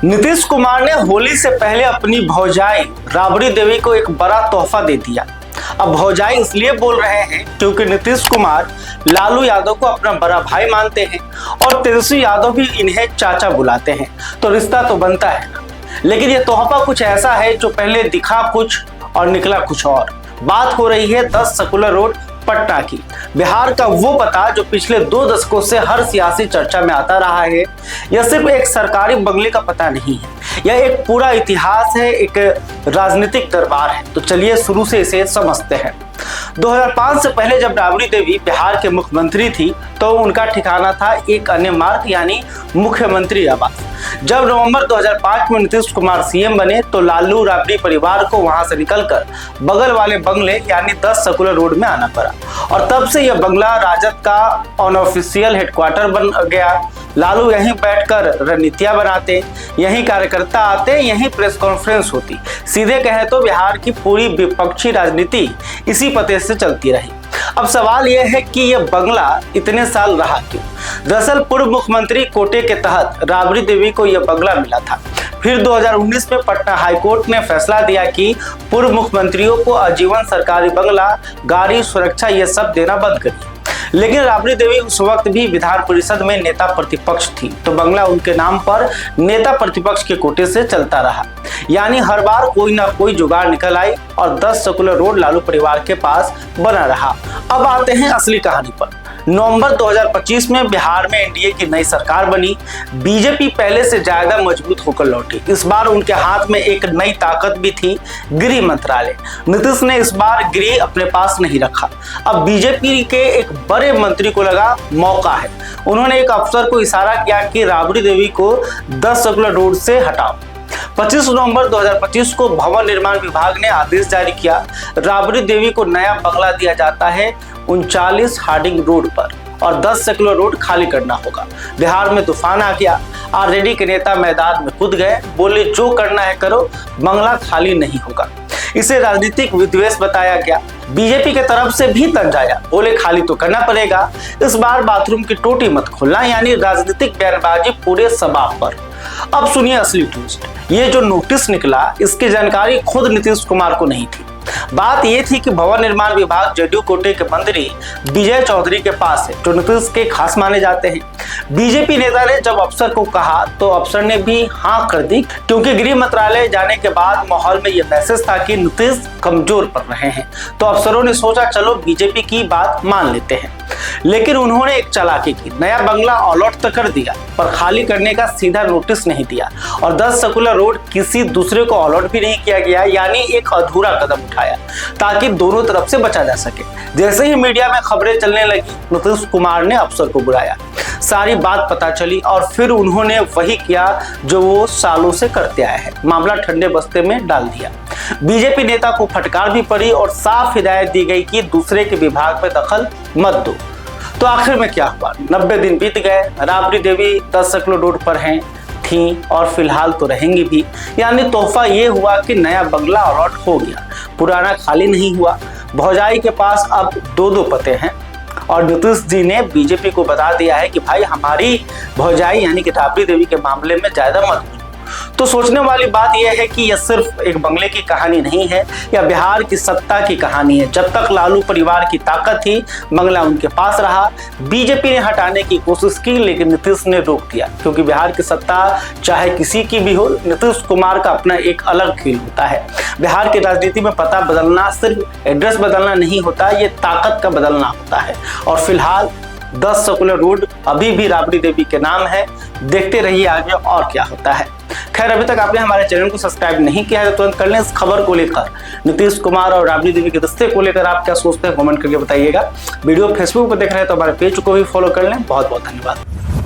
नीतीश कुमार ने होली से पहले अपनी भौजाई राबड़ी देवी को एक बड़ा तोहफा दे दिया। अब भौजाई इसलिए बोल रहे हैं क्योंकि नीतीश कुमार लालू यादव को अपना बड़ा भाई मानते हैं और तेजस्वी यादव भी इन्हें चाचा बुलाते हैं, तो रिश्ता तो बनता है ना। लेकिन ये तोहफा कुछ ऐसा है जो पहले दिखा कुछ और निकला कुछ और। बात हो रही है 10 सर्कुलर रोड पटना की, बिहार का वो पता जो पिछले 2 दशकों से हर सियासी चर्चा में आता रहा है। यह सिर्फ एक सरकारी बंगले का पता नहीं है, यह एक पूरा इतिहास है, एक राजनीतिक दरबार है। तो चलिए शुरू से इसे समझते हैं। 2005 से पहले जब राबड़ी देवी बिहार के मुख्यमंत्री थी तो उनका ठिकाना था एक अन्य मार्ग यानी मुख्यमंत्री आवास। जब नवंबर 2005 में नीतीश कुमार सीएम बने तो लालू राबड़ी परिवार को वहां से निकलकर बगल वाले बंगले यानी 10 सर्कुलर रोड में आना पड़ा और तब से यह बंगला राजद का अनऑफिशियल हेडक्वार्टर बन गया। लालू यहीं बैठकर रणनीतियां बनाते, यहीं कार्यकर्ता आते, यहीं प्रेस कॉन्फ्रेंस होती। सीधे कहें तो बिहार की पूरी विपक्षी राजनीति इसी पते से चलती रही। अब सवाल यह है कि यह बंगला इतने साल रहा क्यों? दरअसल पूर्व मुख्यमंत्री कोटे के तहत राबड़ी देवी को यह बंगला मिला था। फिर 2019 में पटना हाईकोर्ट ने फैसला दिया कि पूर्व मुख्यमंत्रियों को आजीवन सरकारी बंगला, गाड़ी, सुरक्षा ये सब देना बंद करिए। लेकिन राबड़ी देवी उस वक्त भी विधान परिषद में नेता प्रतिपक्ष थी, तो बंगला उनके नाम पर नेता प्रतिपक्ष के कोटे से चलता रहा। यानी हर बार कोई ना कोई जुगाड़ निकल आई और 10 सर्कुलर रोड लालू परिवार के पास बना रहा। अब आते हैं असली कहानी पर। नवंबर 2025 में बिहार में एनडीए की नई सरकार बनी। बीजेपी पहले से ज्यादा मजबूत होकर लौटी। इस बार उनके हाथ में एक नई ताकत भी थी, गृह मंत्रालय। नीतीश ने इस बार गृह अपने पास नहीं रखा। अब बीजेपी के एक बड़े मंत्री को लगा मौका है। उन्होंने एक अफसर को इशारा किया कि राबड़ी देवी को 10 सर्कुलर रोड से हटाओ। 25 नवंबर 2025 को भवन निर्माण विभाग ने आदेश जारी किया। राबड़ी देवी को नया बंगला दिया जाता है 39 हार्डिंग रोड पर और 10 सर्कुलर रोड खाली करना होगा। बिहार में तूफान आ गया। आरजेडी के नेता मैदान में कूद गए, बोले जो करना है करो, बंगला खाली नहीं होगा। इसे राजनीतिक विद्वेष बताया गया। बीजेपी के तरफ से भी तंजाया, बोले खाली तो करना पड़ेगा, इस बार बाथरूम की टोटी मत खोलना, यानी राजनीतिक बयानबाजी पूरे सबाब पर। अब सुनिए असली ट्विस्ट। ये जो नोटिस निकला इसकी जानकारी खुद नीतीश कुमार को नहीं थी। बात यह थी कि भवन निर्माण विभाग जदयू कोटे के मंत्री विजय चौधरी के पास है, जो नीतीश के खास माने जाते हैं। बीजेपी नेता ने जब अफसर को कहा तो अफसर ने भी हाँ कर दी, क्योंकि गृह मंत्रालय जाने के बाद माहौल में यह मैसेज था कि नीतीश कमजोर पड़ रहे हैं। तो अफसरों ने सोचा चलो बीजेपी की बात मान लेते हैं। लेकिन उन्होंने एक चालाकी की, नया बंगला अलॉट तो कर दिया पर खाली करने का सीधा नोटिस नहीं दिया और 10 सर्कुलर रोड किसी दूसरे को अलॉट भी नहीं किया गया, यानी एक अधूरा कदम उठाया ताकि दोनों तरफ से बचा जा सके। जैसे ही मीडिया में खबरें चलने लगी नीतीश कुमार ने अफसर को बुलाया, सारी बात पता चली और फिर उन्होंने वही किया जो वो सालों से करते आए हैं, मामला ठंडे बस्ते में डाल दिया। बीजेपी नेता को फटकार भी पड़ी और साफ हिदायत दी गई कि दूसरे के विभाग में दखल मत दो। तो आखिर में क्या हुआ? 90 दिन बीत गए, राबड़ी देवी 10 सर्कुलर रोड पर हैं, थी और फिलहाल तो रहेंगी भी। यानी तोहफा ये हुआ कि नया बंगला अलॉट हो गया, पुराना खाली नहीं हुआ। भौजाई के पास अब 2 पते हैं और नीतीश जी ने बीजेपी को बता दिया है कि भाई हमारी भौजाई यानी कि राबड़ी देवी के मामले में ज्यादा मत बोलो। तो सोचने वाली बात यह है कि यह सिर्फ एक बंगले की कहानी नहीं है, यह बिहार की सत्ता की कहानी है। जब तक लालू परिवार की ताकत थी बंगला उनके पास रहा। बीजेपी ने हटाने की कोशिश की लेकिन नीतीश ने रोक दिया, क्योंकि बिहार की सत्ता चाहे किसी की भी हो, नीतीश कुमार का अपना एक अलग खेल होता है। बिहार की राजनीति में पता बदलना सिर्फ एड्रेस बदलना नहीं होता, ये ताकत का बदलना होता है। और फिलहाल 10 सर्कुलर रोड अभी भी राबड़ी देवी के नाम है। देखते रहिए आगे और क्या होता है। खैर, अभी तक आपने हमारे चैनल को सब्सक्राइब नहीं किया है तो तुरंत कर लें। इस खबर को लेकर, नीतीश कुमार और राबड़ी देवी के रिश्ते को लेकर आप क्या सोचते हैं कमेंट करके बताइएगा। वीडियो फेसबुक पर देख रहे हैं तो हमारे पेज को भी फॉलो कर लें। बहुत बहुत धन्यवाद।